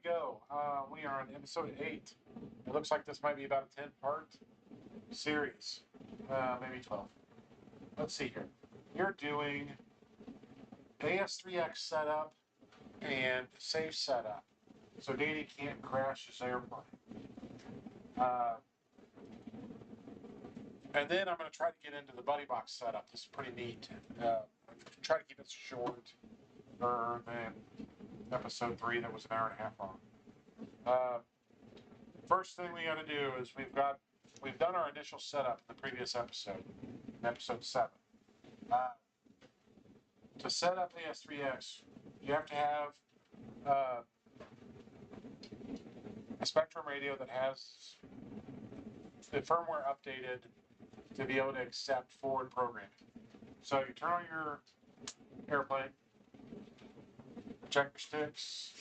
we go. We are on episode 8. It looks like this might be about a 10-part series, maybe 12. Let's see here. You're doing As3x setup and safe setup, so data can't crash his airplane. And then I'm going to try to get into the buddy box setup. This is pretty neat. Try to keep it shorter than episode 3 that was an hour and a half long. First thing we got to do is we've done our initial setup in the previous episode, in episode 7. To set up As3x, you have to have a Spectrum radio that has the firmware updated to be able to accept forward programming. So you turn on your airplane, check your sticks.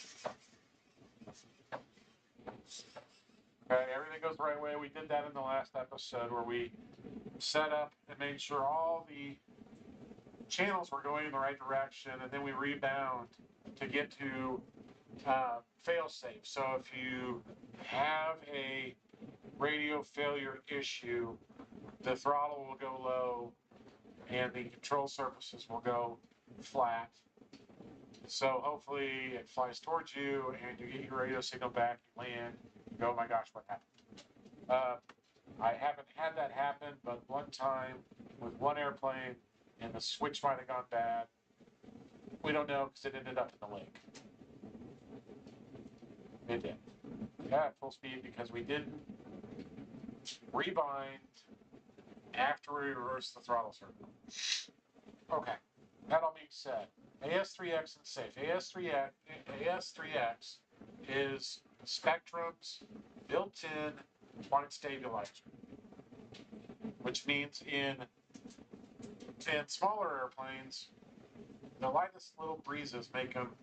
Okay, everything goes the right way. We did that in the last episode where we set up and made sure all the channels were going in the right direction, and then we rebound to get to fail-safe. So if you have a radio failure issue, the throttle will go low and the control surfaces will go flat. So hopefully it flies towards you and you get your radio signal back, you land, you go, oh my gosh, what happened? I haven't had that happen, but one time with one airplane and the switch might have gone bad. We don't know because it ended up in the lake. It did. Yeah, at full speed because we didn't rebind after we reversed the throttle circle. Okay, that all being said, As3x and Safe. As3x is Spectrum's built-in point stabilizer, which means in smaller airplanes, the lightest little breezes make them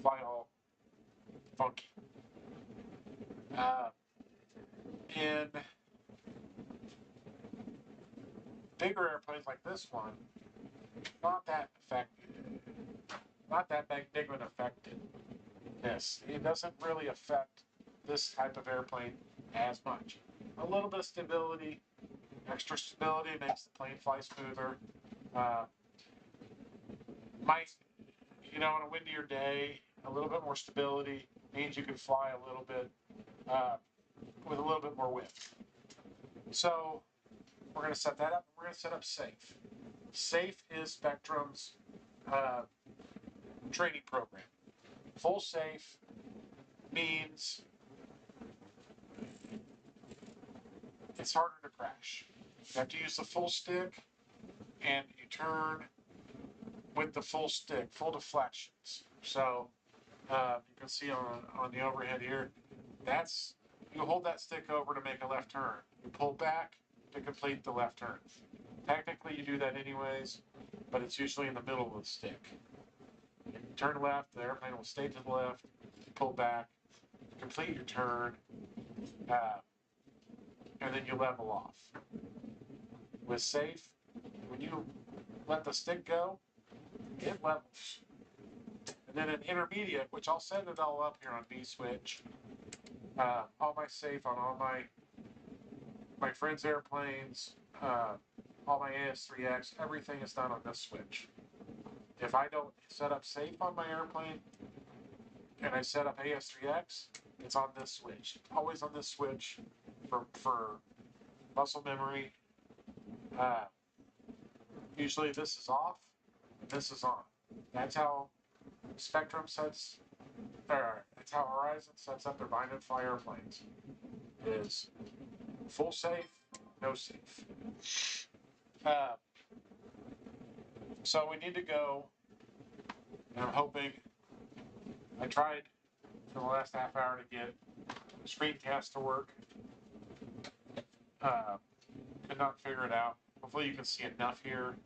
fly all funky. In bigger airplanes like this one, not that big of an effectiveness. It doesn't really affect this type of airplane as much. A little bit of stability, extra stability makes the plane fly smoother. On a windier day, a little bit more stability means you can fly a little bit with a little bit more width. So we're going to set that up. We're going to set up Safe. Safe is Spectrum's training program. Full Safe means it's harder to crash. You have to use the full stick, and you turn with the full stick, full deflections. So you can see on the overhead here, you hold that stick over to make a left turn. You pull back to complete the left turn. Technically, you do that anyways, but it's usually in the middle of the stick. You turn left, the airplane will stay to the left, pull back, complete your turn, and then you level off. With Safe, when you let the stick go, it levels. And then an intermediate, which I'll set it all up here on B-switch, all my Safe on all my friends' airplanes, all my As3x, everything is done on this switch. If I don't set up Safe on my airplane and I set up As3x, it's on this switch. Always on this switch for muscle memory. Usually this is off, this is on. That's how Spectrum sets, that's how Horizon sets up their bind and fly airplanes. Is full Safe, no Safe. So we need to go, and I'm hoping, I tried for the last half hour to get screencast to work. Could not figure it out. Hopefully you can see enough here.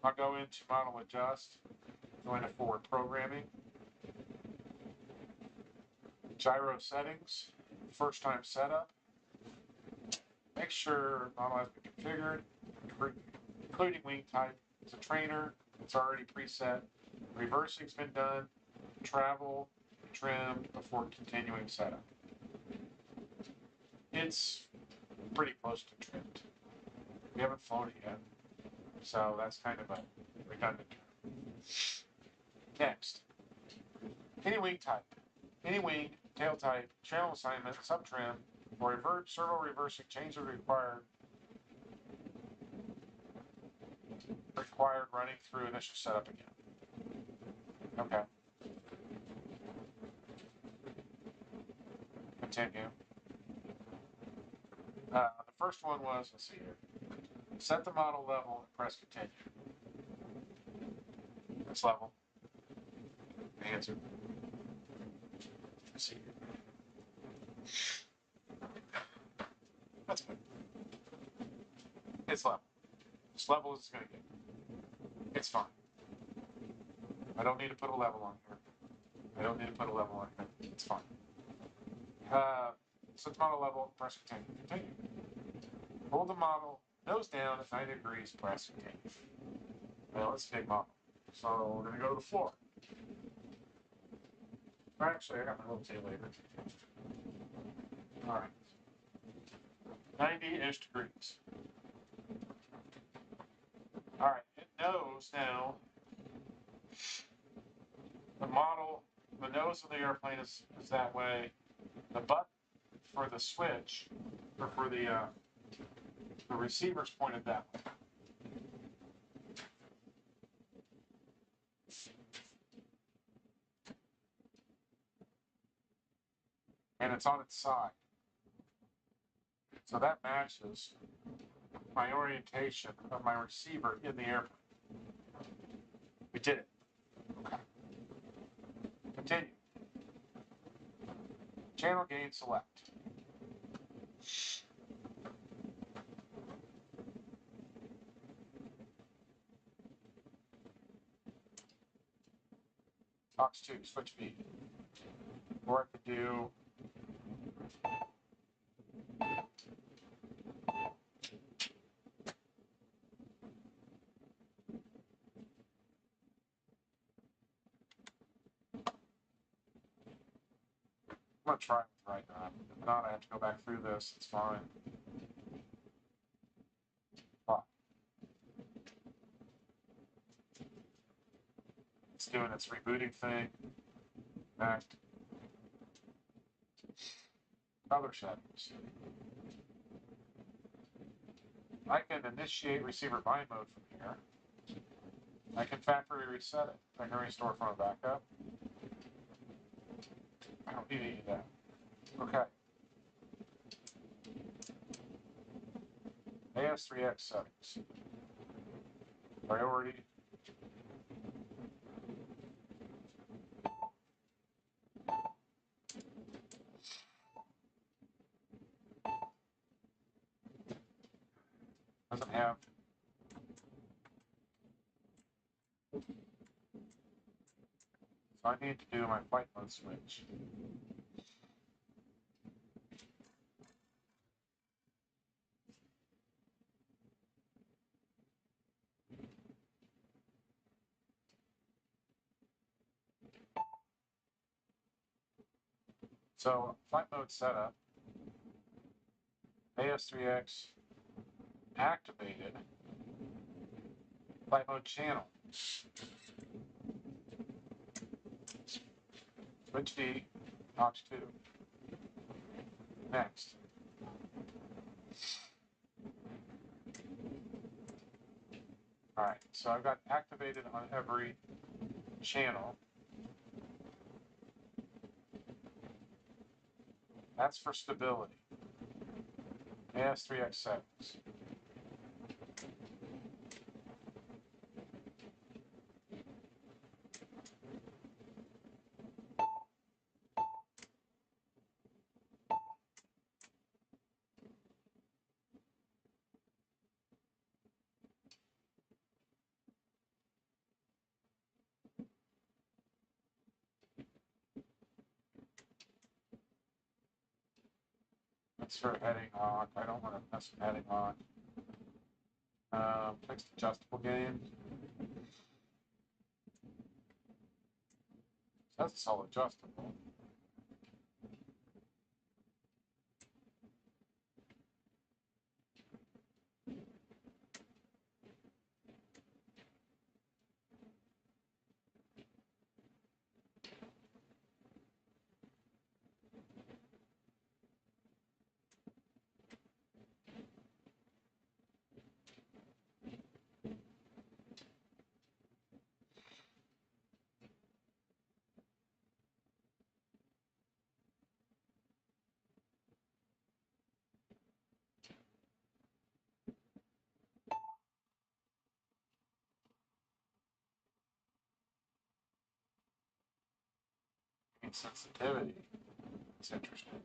I'll go into model adjust, go into forward programming, gyro settings, first time setup. Make sure model has been configured, including wing type. It's a trainer, it's already preset. Reversing's been done, travel, trimmed before continuing setup. It's pretty close to trimmed. We haven't flown it yet, so that's kind of a redundant term. Next, any wing type, any wing, tail type, channel assignment, sub-trim, or servo reversing changes required running through initial setup again. Okay. Continue. The first one was, let's see here, set the model level and press continue. That's level. Answer. Let's see here. That's good. It's level. As level as it's going to get. It's fine. I don't need to put a level on here. It's fine. Set the model level, press continue. Continue. Hold the model nose down at 90 degrees, press continue. Well, it's a big model. So we're going to go to the floor. Actually, I got my little tail later. All right. 90-ish degrees. All right, it knows now the model, the nose of the airplane is that way. The button for the switch, or for the receiver's pointed that way. And it's on its side. So that matches my orientation of my receiver in the airplane. We did it. Okay. Continue. Channel gain select. Box 2, switch V. Or I could do I'm going to try it right now. If not, I have to go back through this. It's fine. But it's doing its rebooting thing. Back. Other settings. I can initiate receiver bind mode from here. I can factory reset it. I can restore from a backup. I don't need any of that. Okay. As3x settings. Priority. Doesn't have. So I need to do my flight mode switch. So flight mode setup, As3x activated, flight mode channel, switch D, box 2, next. All right, so I've got activated on every channel. That's for stability. As3x settings. Let's start heading on. I don't want to mess with heading on. Fixed adjustable gain. That's all adjustable. Sensitivity. It's interesting.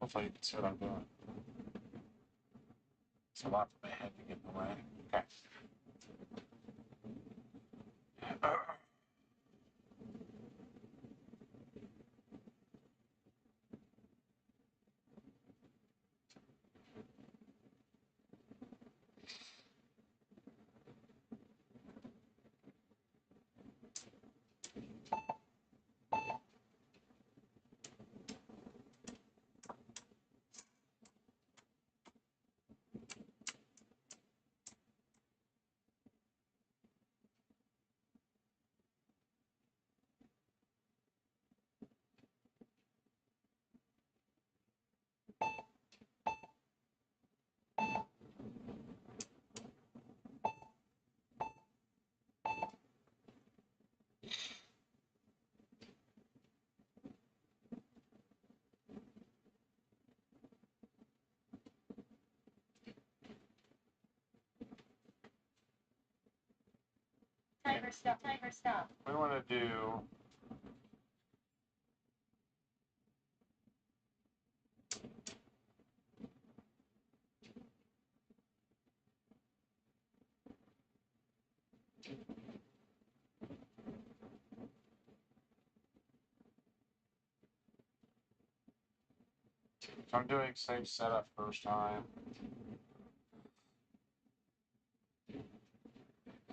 Hopefully you can see what I'm doing. It's a lot for my head to get in the way. Okay. Timer stop, timer stop. We want to do so I'm doing safe setup first time.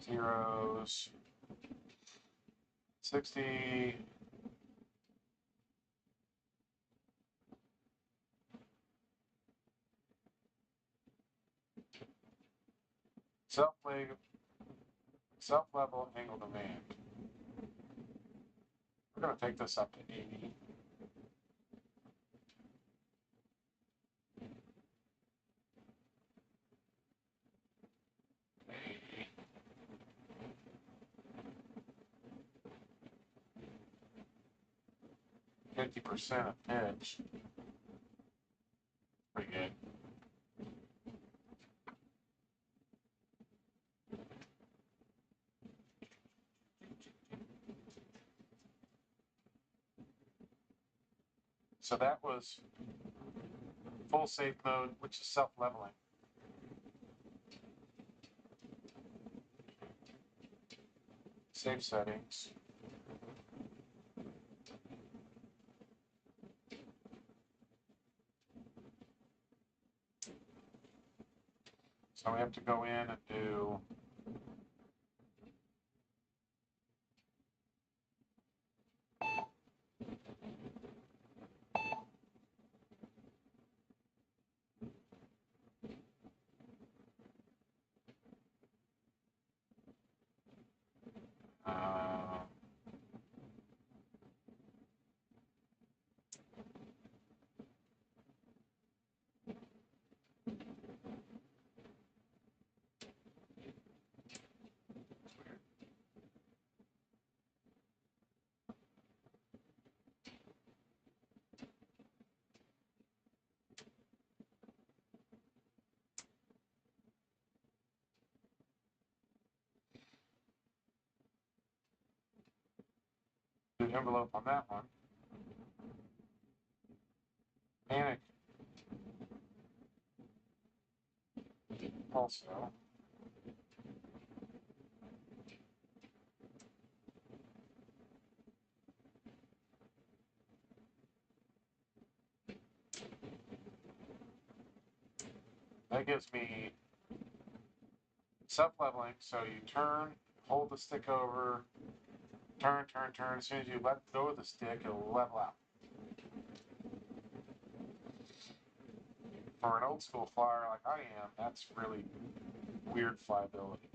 Zeros. 60. Self-level angle demand. We're going to take this up to 80. Fifty percent of pitch. Pretty good. So that was full safe mode, which is self-leveling. Safe settings. So we have to go in and do the envelope on that one. Panic. Also. That gives me self-leveling, so you turn hold the stick over, turn, turn, turn. As soon as you let go of the stick, it'll level out. For an old school flyer like I am, that's really weird flyability.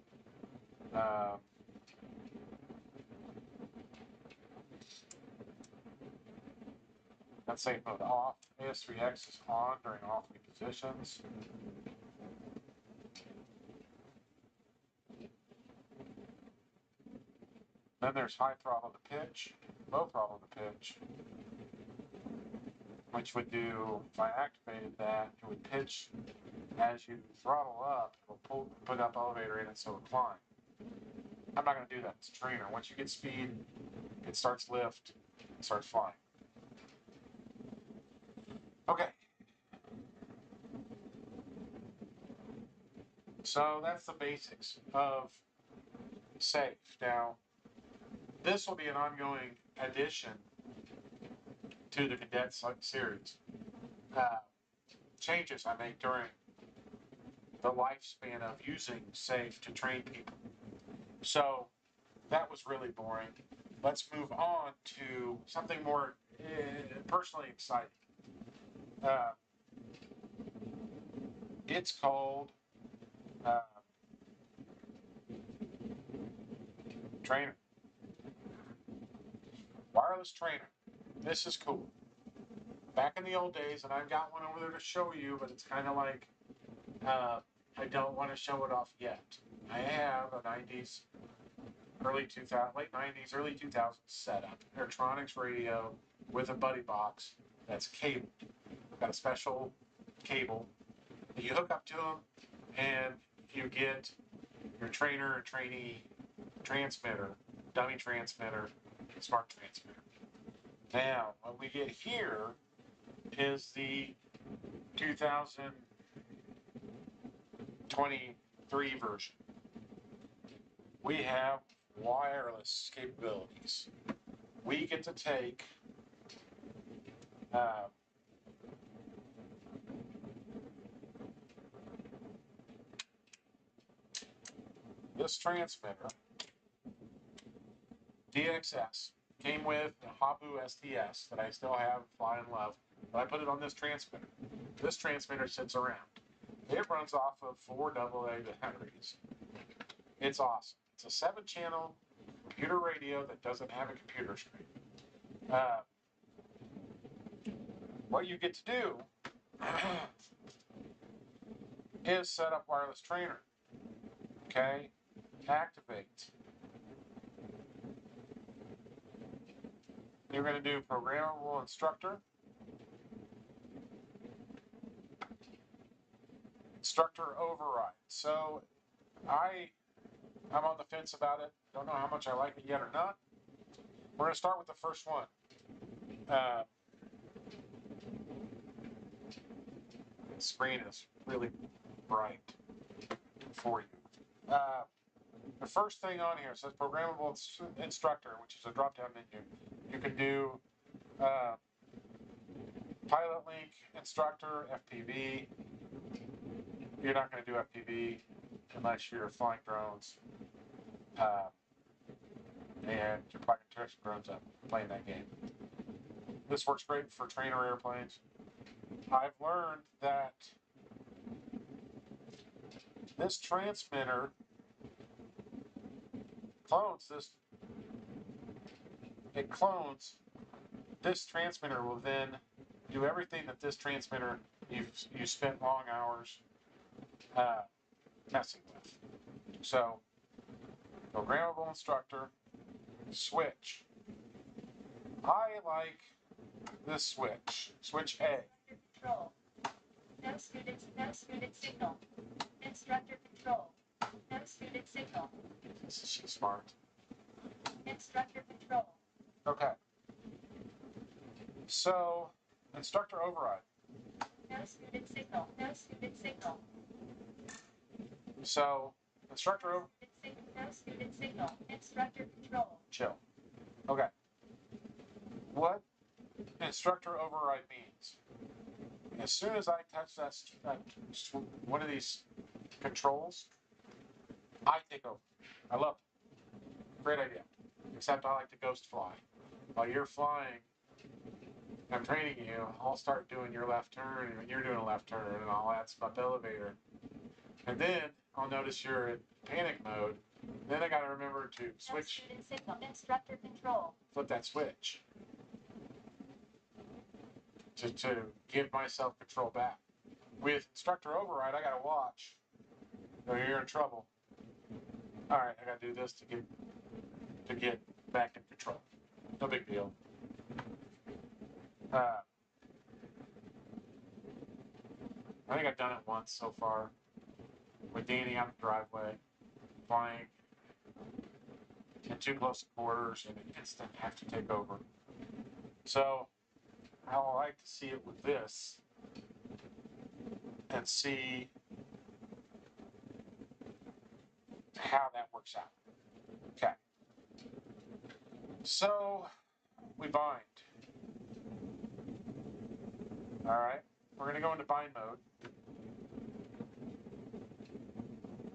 Let's safe mode off. As3x is on during all three positions. Then there's high throttle to pitch, low throttle to pitch, which would do, if I activated that, it would pitch as you throttle up, it'll put up elevator in it so it'll climb. I'm not going to do that. It's a trainer. Once you get speed, it starts lift, it starts flying. Okay. So that's the basics of Safe. Now, this will be an ongoing addition to the Kadet series. Changes I make during the lifespan of using Safe to train people. So that was really boring. Let's move on to something more personally exciting. It's called trainer. Wireless trainer. This is cool. Back in the old days, and I've got one over there to show you, but it's kind of like I don't want to show it off yet. I have a 90s, late 90s, early 2000s setup. Electronics radio with a buddy box that's cabled. Got a special cable that you hook up to them, and you get your trainer or trainee transmitter, dummy transmitter, smart transmitter. Now, what we get here is the 2023 version. We have wireless capabilities. We get to take this transmitter, DSX, came with a Habu STS that I still have, fly and love, but I put it on this transmitter. This transmitter sits around. It runs off of 4 AA batteries. It's awesome. It's a 7-channel computer radio that doesn't have a computer screen. What you get to do is set up wireless trainer. Okay? Activate. You're going to do programmable instructor. Instructor override. So I'm on the fence about it. Don't know how much I like it yet or not. We're going to start with the first one. The screen is really bright for you. The first thing on here says programmable instructor, which is a drop-down menu. You can do pilot link, instructor, FPV. You're not going to do FPV unless you're flying drones. And you're probably going to tear some drones up playing that game. This works great for trainer airplanes. I've learned that this transmitter clones this. It clones this transmitter will then do everything that this transmitter you spent long hours messing with. So, programmable instructor, switch. I like this switch. Switch A. Control. No student signal. Instructor control. No student signal. She's smart. Instructor control. Okay. So, instructor override. No student signal. No student signal. So, instructor over. No student signal. Instructor control. Chill. Okay. What instructor override means? As soon as I touch that one of these controls, I take over. I love it. Great idea. Except I like to ghost fly. While you're flying, I'm training you, I'll start doing your left turn, and you're doing a left turn, and I'll add some up elevator. And then I'll notice you're in panic mode. Then I gotta remember to switch. Student signal. Instructor control. Flip that switch. To give myself control back. With instructor override, I gotta watch. Or you're in trouble. Alright, I gotta do this to get back in control. No big deal. I think I've done it once so far. With Danny out the driveway, flying in too close quarters and an instant have to take over. So I would like to see it with this and see how that works out. Okay. So we bind. All right. We're going to go into bind mode.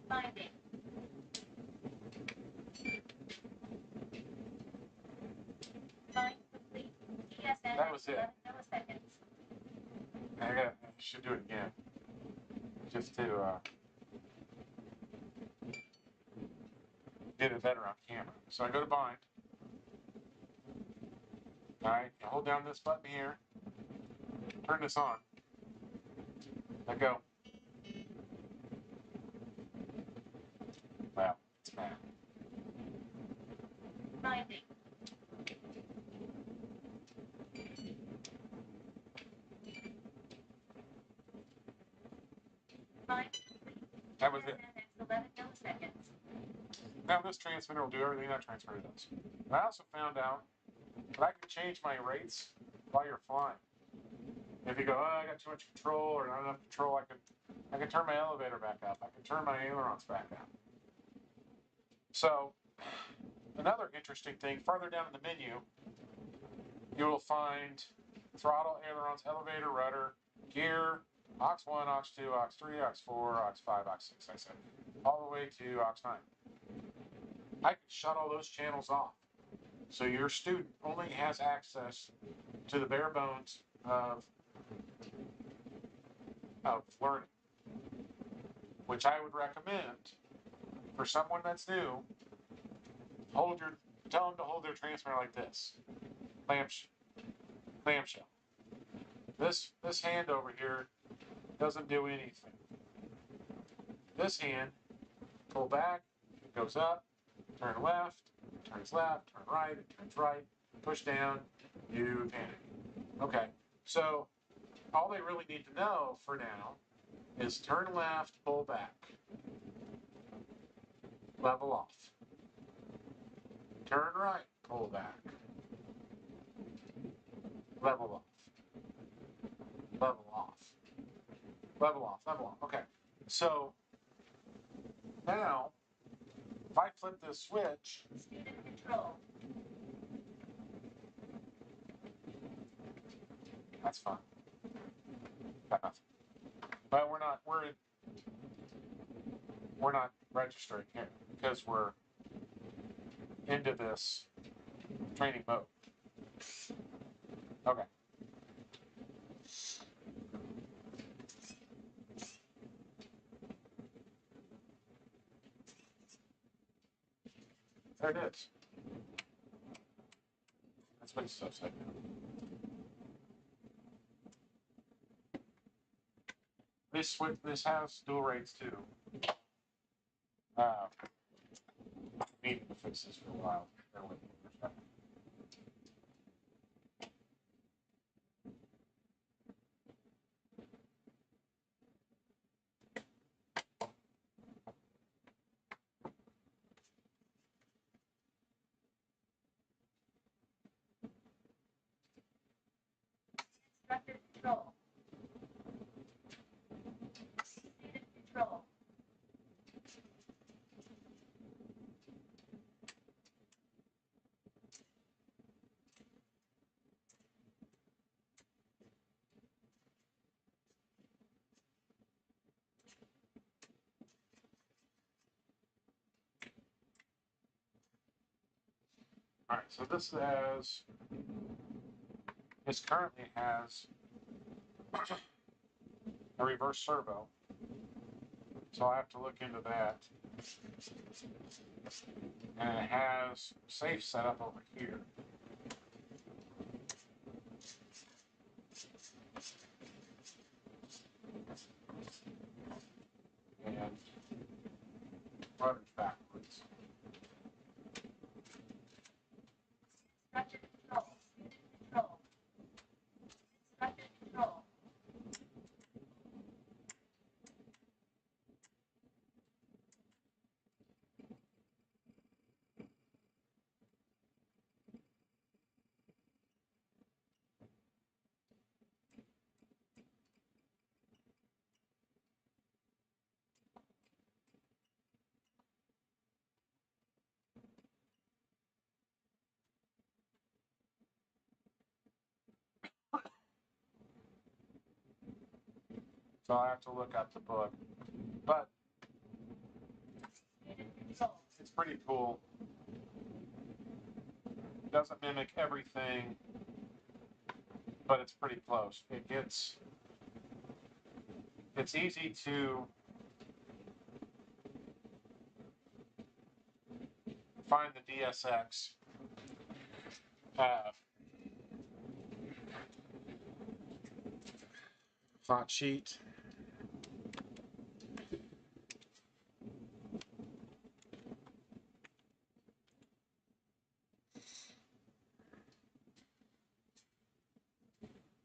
Binding. Bind complete. DSX. That was it. 11 milliseconds. I should do it again. Just to get it better on camera. So I go to bind. All right. You hold down this button here. Turn this on. I go. Well, it's bad. Binding. Bind complete. That was it. DSX 11 milliseconds. Now this transmitter will do everything that transmitter does. But I also found out that I can change my rates while you're flying. If you go, oh, I got too much control or not enough control, I can turn my elevator back up. I can turn my ailerons back up. So another interesting thing, farther down in the menu, you will find throttle, ailerons, elevator, rudder, gear, aux1, aux2, aux3, aux4, aux5, aux6, I said, all the way to aux9. I can shut all those channels off. So your student only has access to the bare bones of learning, which I would recommend for someone that's new. Tell them to hold their transmitter like this, clamshell. This hand over here doesn't do anything. This hand, pull back, it goes up, turn left, turns left, turn right, it turns right, push down, you panic. Okay, so all they really need to know for now is turn left, pull back, level off. Turn right, pull back, level off, level off, level off, level off. Okay, so now if I flip this switch, Student control. that's fine. Got nothing. But we're not registering here because we're into this training mode. Okay. There it is. That's what it's upside down. This has dual rates too. Needing to fix this for a while. Bear with me for a second. Instructor control. Student control. All right, so this currently has a reverse servo, so I have to look into that. And it has safe set up over here. And rudder's backwards. Instructor control. Unit control. Instructor control. So I have to look up the book. But Unit control. it's pretty cool. It doesn't mimic everything, but it's pretty close. It's easy to find the DSX hot sheet.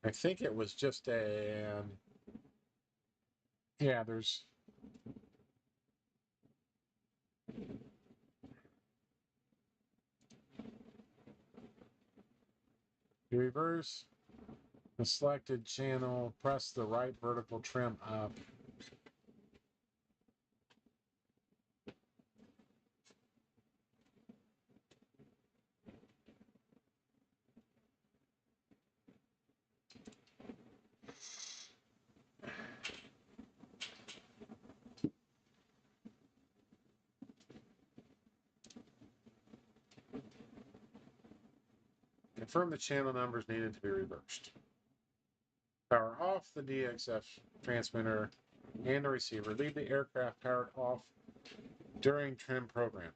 I think it was just yeah, there's you reverse the selected channel, press the right vertical trim up. Confirm the channel numbers needed to be reversed. Power off the DXF transmitter and the receiver. Leave the aircraft powered off during trim program.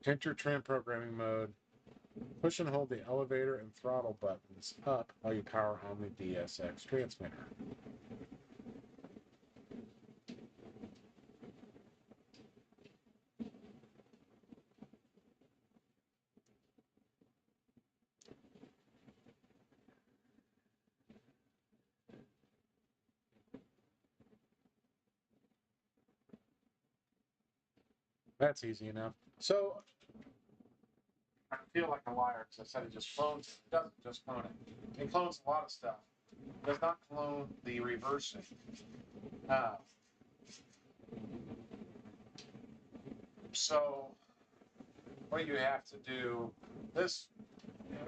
Enter trim programming mode. Push and hold the elevator and throttle buttons up while you power on the DSX transmitter. That's easy enough. So I feel like a liar because I said it just clones it. It doesn't just clone it. It clones a lot of stuff. It does not clone the reversing. So what you have to do,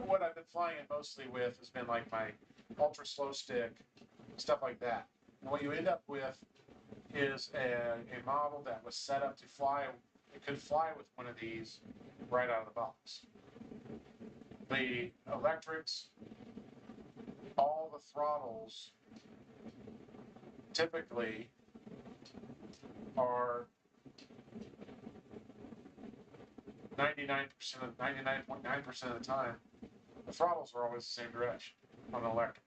what I've been flying it mostly with has been like my ultra slow stick, stuff like that. And what you end up with is a model that was set up to fly. It could fly with one of these right out of the box. The electrics, all the throttles typically are 99.9% of the time, the throttles are always the same direction on the electric.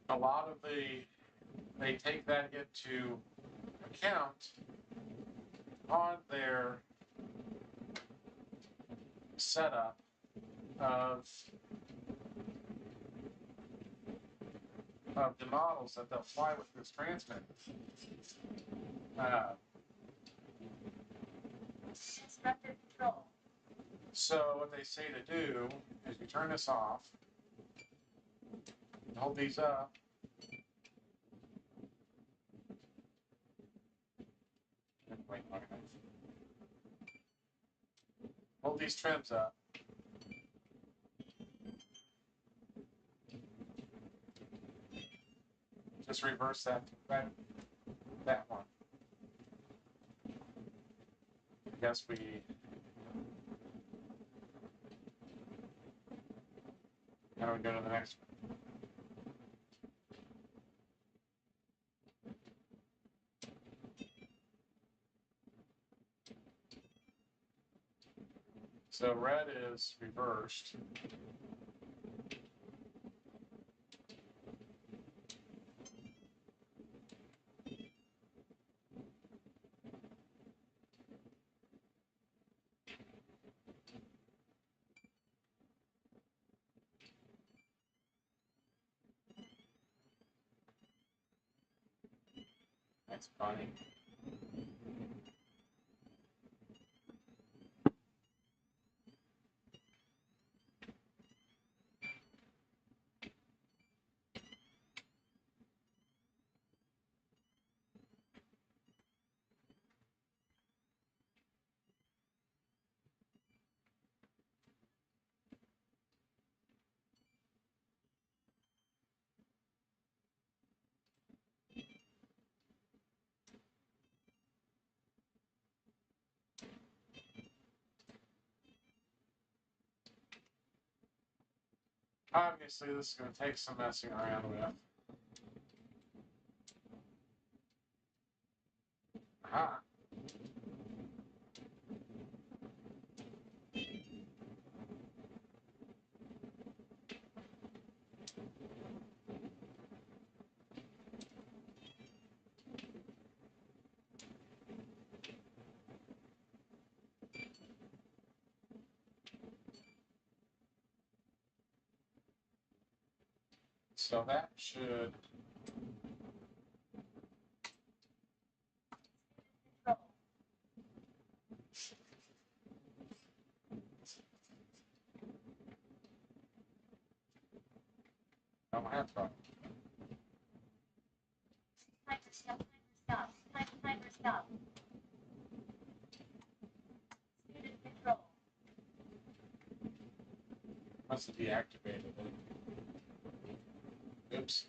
A lot of they take that into account on their setup of the models that they'll fly with this transmitter. Instructor control. So what they say to do is you turn this off, hold these up, hold these trims up, just reverse that one. I guess we how do we go to the next one? So red is reversed. That's funny. Obviously, this is going to take some messing around with. Aha. So that should don't have to. Timer stop. Timer stop. Timer stop. Student control. Must have deactivated it. Oops.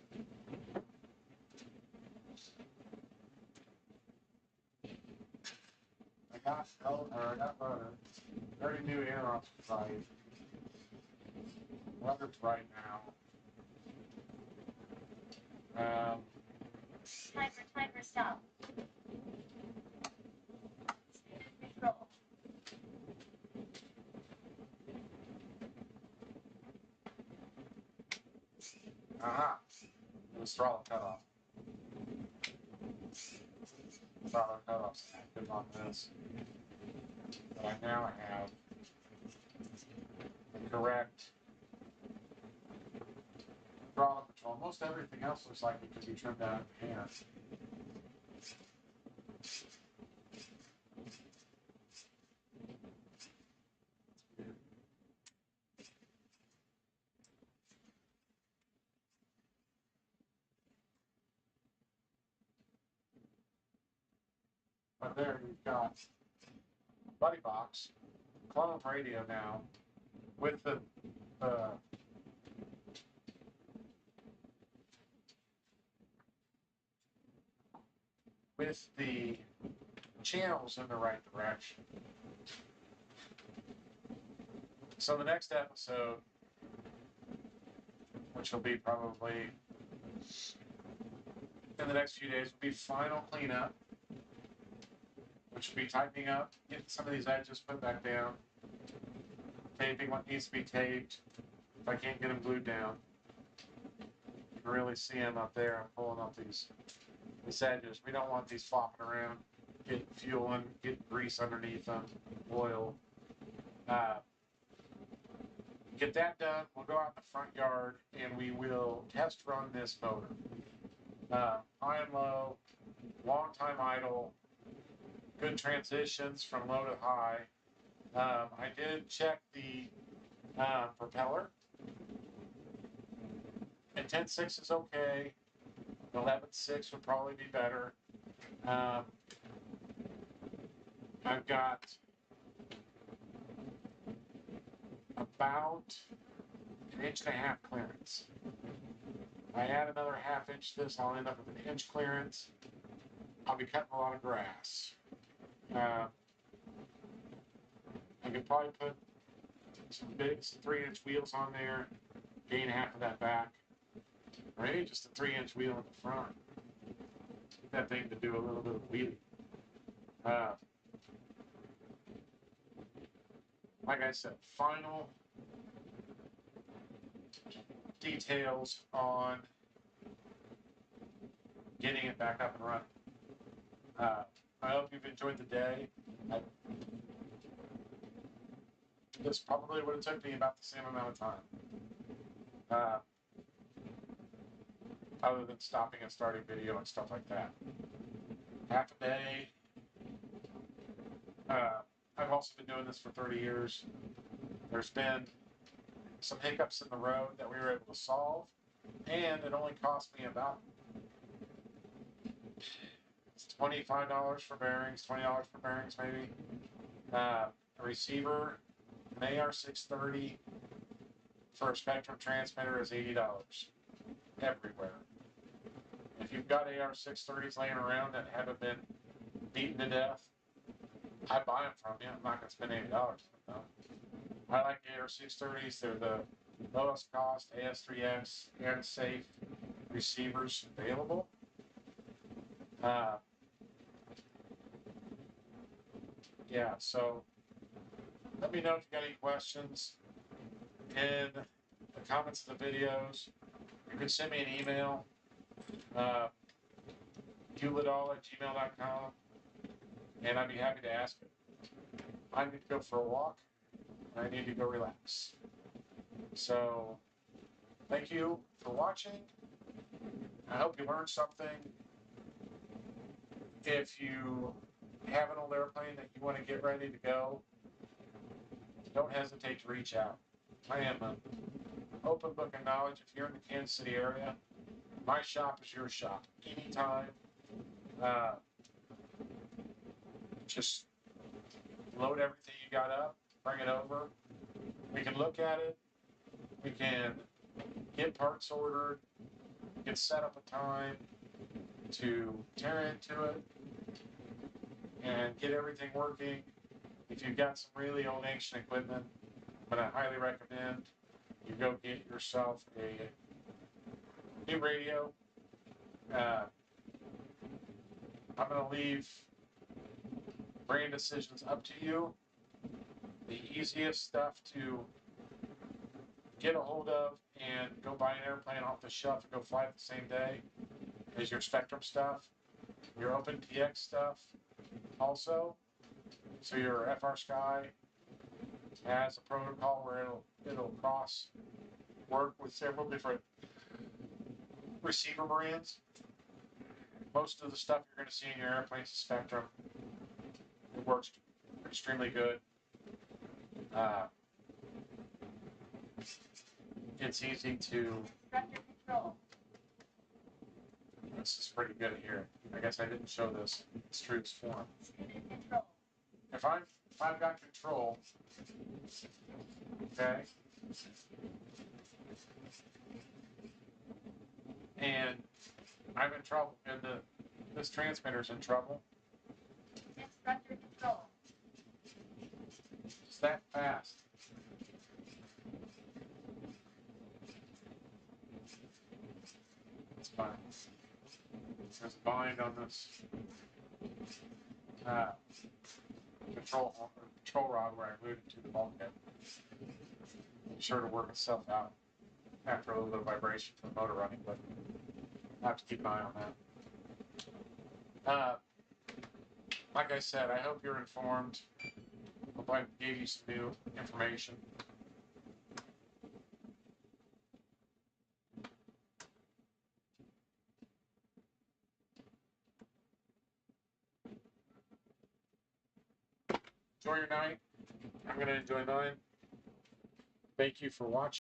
I got voted. I already knew Aaron's right. Weather's right now. Timer stop. Student control. Aha. It was throttle cutoff. Throttle cutoff's active on this. But I now have the correct throttle control. Most everything else looks like it could be trimmed out in hand. But there you've got buddy box, clone radio now with the channels in the right direction. So the next episode, which will be probably in the next few days, will be final cleanup, which will be tightening up, getting some of these edges put back down, taping what needs to be taped. If I can't get them glued down, you can really see them up there. I'm pulling up these edges. We don't want these flopping around, getting fuel and getting grease underneath them, oil. Get that done. We'll go out in the front yard and we will test run this motor. High and low, long time idle, good transitions from low to high. I did check the propeller. And 10.6 is okay. 11.6 would probably be better. I've got about 1.5 inch clearance. I add another 1/2 inch to this, I'll end up with an inch clearance. I'll be cutting a lot of grass. I could probably put some big 3-inch wheels on there, gain 1/2 of that back, or maybe just a 3-inch wheel in the front. Get that thing to do a little bit of wheelie. Like I said, final details on getting it back up and running. I hope you've enjoyed the day. This probably would have took me about the same amount of time, other than stopping and starting video and stuff like that. 1/2 a day. I've also been doing this for 30 years. There's been some hiccups in the road that we were able to solve, and it only cost me about $25 for bearings, $20 for bearings maybe. A receiver, an AR630 for a Spectrum transmitter is $80 everywhere. If you've got AR630s laying around that haven't been beaten to death, I buy them from you. I'm not going to spend $80 on them. I like AR630s. They're the lowest cost As3x and Safe receivers available. Yeah, so let me know if you got any questions in the comments of the videos. You can send me an email, hewlittall@gmail.com, and I'd be happy to ask it. I need to go for a walk, and I need to go relax. So, thank you for watching. I hope you learned something. If you have an old airplane that you want to get ready to go, don't hesitate to reach out. I am an open book of knowledge. If you're in the Kansas City area, my shop is your shop. Anytime. Just load everything you got up, bring it over. We can look at it. We can get parts ordered, get set up a time to tear into it and get everything working. If you've got some really old ancient equipment, I'm going to highly recommend you go get yourself a new radio. I'm going to leave brand decisions up to you. The easiest stuff to get a hold of and go buy an airplane off the shelf and go fly it the same day is your Spectrum stuff, your OpenTX stuff also. So your FR Sky has a protocol where it'll cross work with several different receiver brands. Most of the stuff you're going to see in your airplanes is Spectrum. It works extremely good. It's easy to. This is pretty good here. I guess I didn't show this. It's Truth's form. If I've got control, okay, and I'm in trouble, and this transmitter's in trouble. It's that fast. It's fine. There's a bind on this control rod where I glued it to the bulkhead. Be sure to work itself out after a little bit of vibration from the motor running, but I have to keep an eye on that. Like I said, I hope you're informed. Hope I gave you some new information. Enjoy your night. I'm going to enjoy mine. Thank you for watching.